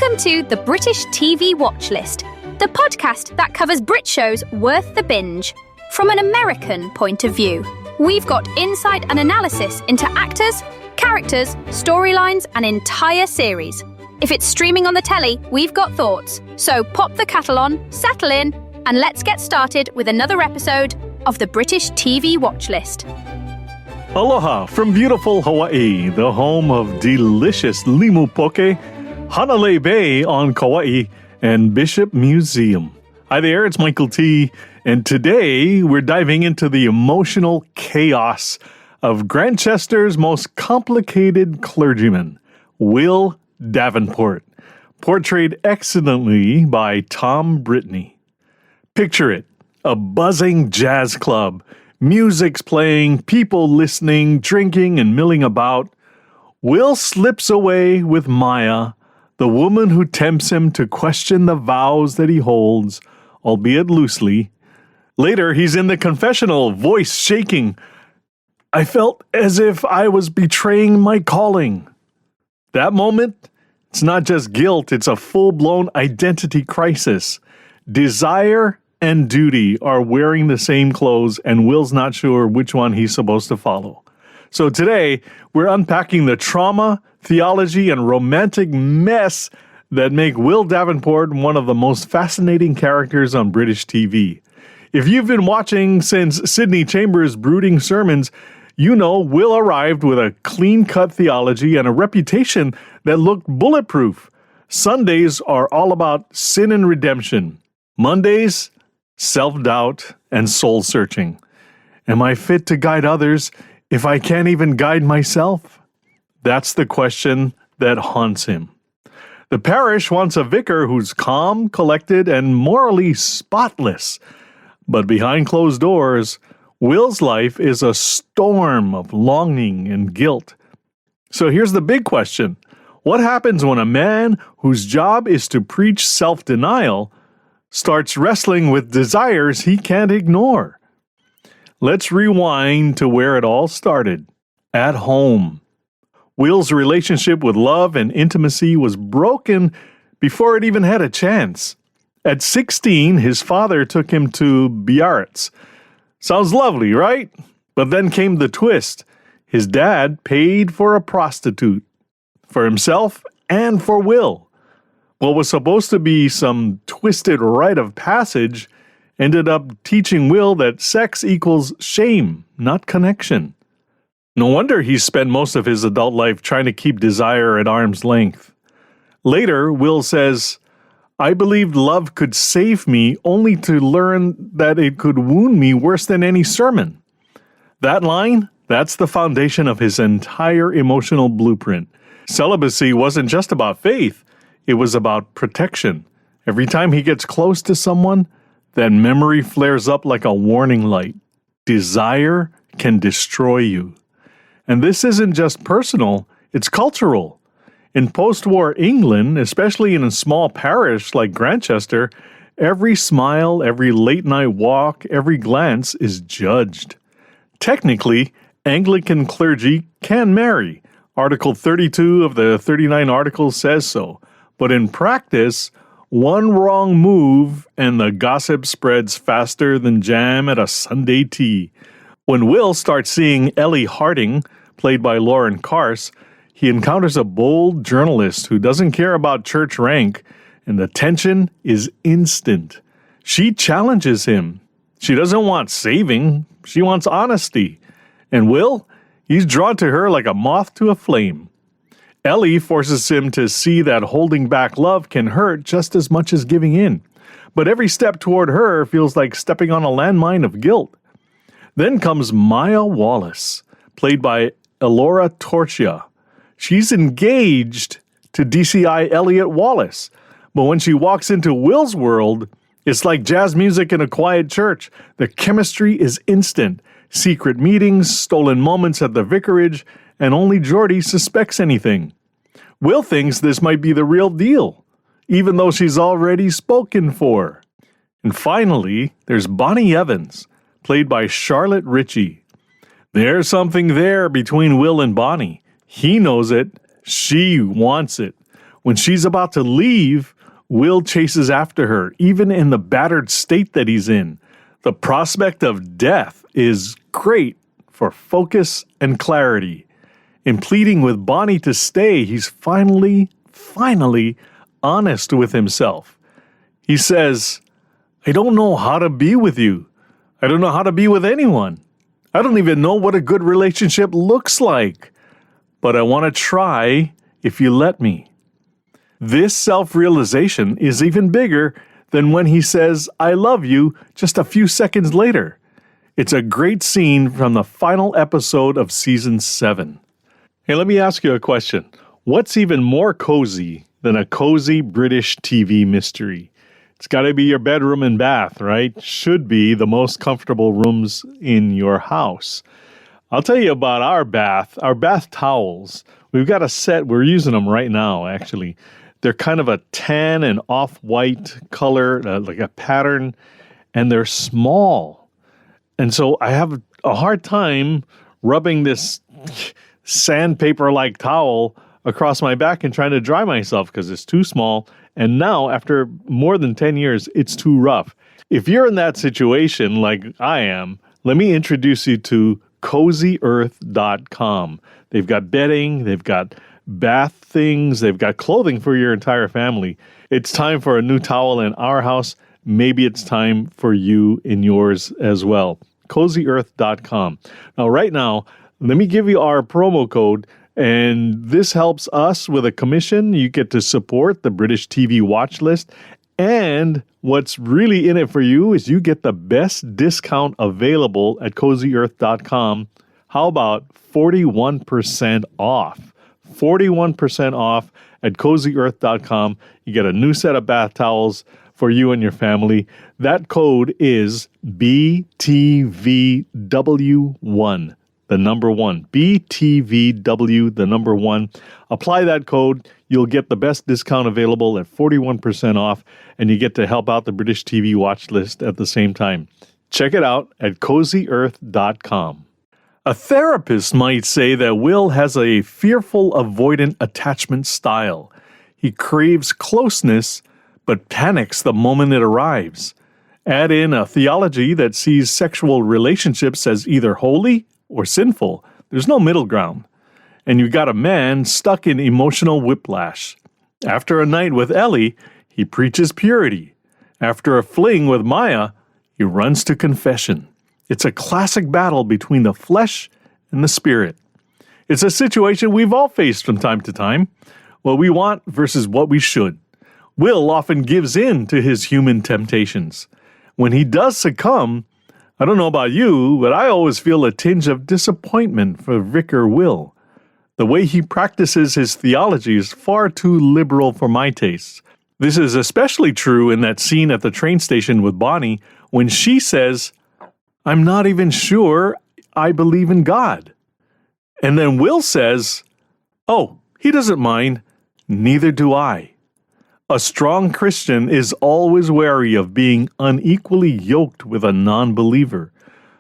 Welcome to the British TV Watchlist, the podcast that covers Brit shows worth the binge from an American point of view. We've got insight and analysis into actors, characters, storylines, and entire series. If it's streaming on the telly, we've got thoughts. So pop the kettle on, settle in, and let's get started with another episode of the British TV Watchlist. Aloha from beautiful Hawaii, the home of delicious limu poke, Hanalei Bay on Kauai, and Bishop Museum. Hi there, it's Michael T., and today we're diving into the emotional chaos of Grantchester's most complicated clergyman, Will Davenport, portrayed excellently by Tom Brittney. Picture it, a buzzing jazz club, music's playing, people listening, drinking and milling about. Will slips away with Maya, the woman who tempts him to question the vows that he holds, albeit loosely. Later, he's in the confessional, voice shaking. I felt as if I was betraying my calling. That moment, it's not just guilt, it's a full-blown identity crisis. Desire and duty are wearing the same clothes, and Will's not sure which one he's supposed to follow. So today, we're unpacking the trauma, theology, and romantic mess that make Will Davenport one of the most fascinating characters on British TV. If you've been watching since Sidney Chambers' brooding sermons, you know Will arrived with a clean-cut theology and a reputation that looked bulletproof. Sundays are all about sin and redemption. Mondays, self-doubt and soul-searching. Am I fit to guide others if I can't even guide myself? That's the question that haunts him. The parish wants a vicar who's calm, collected, and morally spotless. But behind closed doors, Will's life is a storm of longing and guilt. So here's the big question. What happens when a man whose job is to preach self-denial starts wrestling with desires he can't ignore? Let's rewind to where it all started, at home. Will's relationship with love and intimacy was broken before it even had a chance. At 16, his father took him to Biarritz. Sounds lovely, right? But then came the twist. His dad paid for a prostitute, for himself and for Will. What was supposed to be some twisted rite of passage ended up teaching Will that sex equals shame, not connection. No wonder he spent most of his adult life trying to keep desire at arm's length. Later, Will says, I believed love could save me only to learn that it could wound me worse than any sermon. That line, that's the foundation of his entire emotional blueprint. Celibacy wasn't just about faith, it was about protection. Every time he gets close to someone, that memory flares up like a warning light. Desire can destroy you. And this isn't just personal, it's cultural. In post-war England, especially in a small parish like Grantchester, every smile, every late-night walk, every glance is judged. Technically, Anglican clergy can marry. Article 32 of the 39 Articles says so. But in practice, one wrong move and the gossip spreads faster than jam at a Sunday tea. When Will starts seeing Ellie Harding, played by Lauren Carse, he encounters a bold journalist who doesn't care about church rank, and the tension is instant. She challenges him. She doesn't want saving, she wants honesty. And Will, he's drawn to her like a moth to a flame. Ellie forces him to see that holding back love can hurt just as much as giving in. But every step toward her feels like stepping on a landmine of guilt. Then comes Maya Wallace, played by Elora Torchia. She's engaged to DCI Elliot Wallace. But when she walks into Will's world, it's like jazz music in a quiet church. The chemistry is instant. Secret meetings, stolen moments at the vicarage, and only Geordie suspects anything. Will thinks this might be the real deal, even though she's already spoken for. And finally, there's Bonnie Evans, played by Charlotte Ritchie. There's something there between Will and Bonnie. He knows it, she wants it. When she's about to leave, Will chases after her, even in the battered state that he's in. The prospect of death is great for focus and clarity. In pleading with Bonnie to stay, he's finally honest with himself. He says, I don't know how to be with you. I don't know how to be with anyone. I don't even know what a good relationship looks like. But I want to try if you let me. This self-realization is even bigger than when he says, I love you, just a few seconds later. It's a great scene from the final episode of Season 7. Hey, let me ask you a question. What's even more cozy than a cozy British TV mystery? It's got to be your bedroom and bath, right? Should be the most comfortable rooms in your house. I'll tell you about our bath towels. We've got a set, we're using them right now, actually. They're kind of a tan and off-white color, like a pattern, and they're small. And so I have a hard time rubbing this sandpaper-like towel across my back and trying to dry myself because it's too small. And now, after more than 10 years, it's too rough. If you're in that situation like I am, let me introduce you to CozyEarth.com. They've got bedding, they've got bath things, they've got clothing for your entire family. It's time for a new towel in our house. Maybe it's time for you in yours as well. CozyEarth.com. Now, right now, let me give you our promo code, and this helps us with a commission. You get to support the British TV Watchlist, and what's really in it for you is you get the best discount available at CozyEarth.com. How about 41% off? 41% off at CozyEarth.com. You get a new set of bath towels for you and your family. That code is BTVW1, the number 1. BTVW, the number 1. Apply that code. You'll get the best discount available at 41% off, and you get to help out the British TV Watchlist at the same time. Check it out at CozyEarth.com. A therapist might say that Will has a fearful, avoidant attachment style. He craves closeness, but panics the moment it arrives. Add in a theology that sees sexual relationships as either holy or sinful. There's no middle ground. And you got a man stuck in emotional whiplash. After a night with Ellie, he preaches purity. After a fling with Maya, he runs to confession. It's a classic battle between the flesh and the spirit. It's a situation we've all faced from time to time. What we want versus what we should. Will often gives in to his human temptations. When he does succumb, I don't know about you, but I always feel a tinge of disappointment for Vicar Will. The way he practices his theology is far too liberal for my tastes. This is especially true in that scene at the train station with Bonnie when she says, I'm not even sure I believe in God. And then Will says, oh, he doesn't mind. Neither do I. A strong Christian is always wary of being unequally yoked with a non-believer.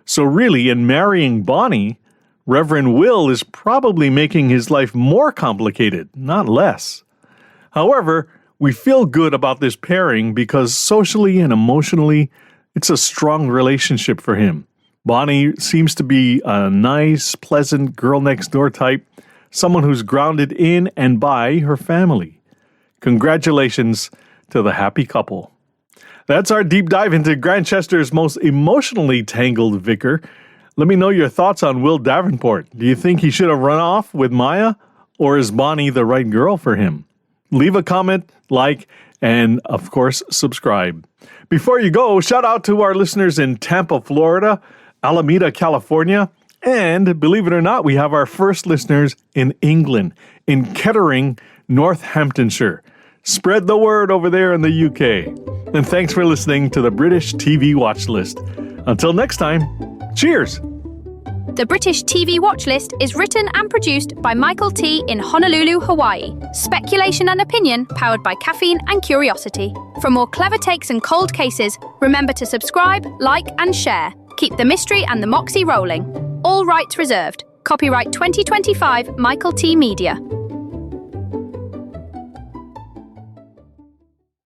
So really, in marrying Bonnie, Reverend Will is probably making his life more complicated, not less. However, we feel good about this pairing because socially and emotionally, it's a strong relationship for him. Bonnie seems to be a nice, pleasant girl-next-door type, someone who's grounded in and by her family. Congratulations to the happy couple. That's our deep dive into Grantchester's most emotionally tangled vicar. Let me know your thoughts on Will Davenport. Do you think he should have run off with Maya, or is Bonnie the right girl for him? Leave a comment, like, and of course, subscribe. Before you go, shout out to our listeners in Tampa, Florida, Alameda, California, and believe it or not, we have our first listeners in England, in Kettering, Northamptonshire. Spread the word over there in the UK. And thanks for listening to the British TV Watchlist. Until next time, cheers! The British TV Watchlist is written and produced by Michael T. in Honolulu, Hawaii. Speculation and opinion powered by caffeine and curiosity. For more clever takes and cold cases, remember to subscribe, like, and share. Keep the mystery and the moxie rolling. All rights reserved. Copyright 2025 Michael T. Media.